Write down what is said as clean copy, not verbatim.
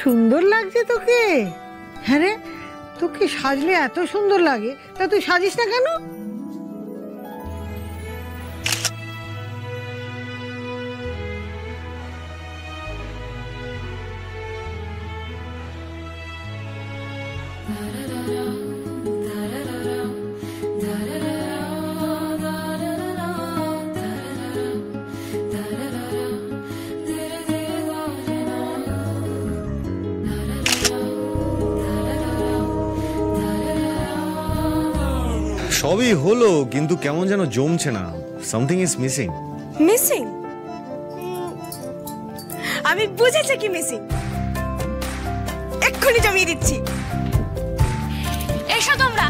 সুন্দর লাগছে তোকে। হ্যাঁ রে, তোকে সাজলে এত সুন্দর লাগে, তা তুই সাজিস না কেন? সবই হলো, কিন্তু কেমন যেন জমছে না। Something is missing. মিসিং? আমি বুঝেছি কি মিসিং, এক্ষুনি জমিয়ে দিচ্ছি। এসো তোমরা।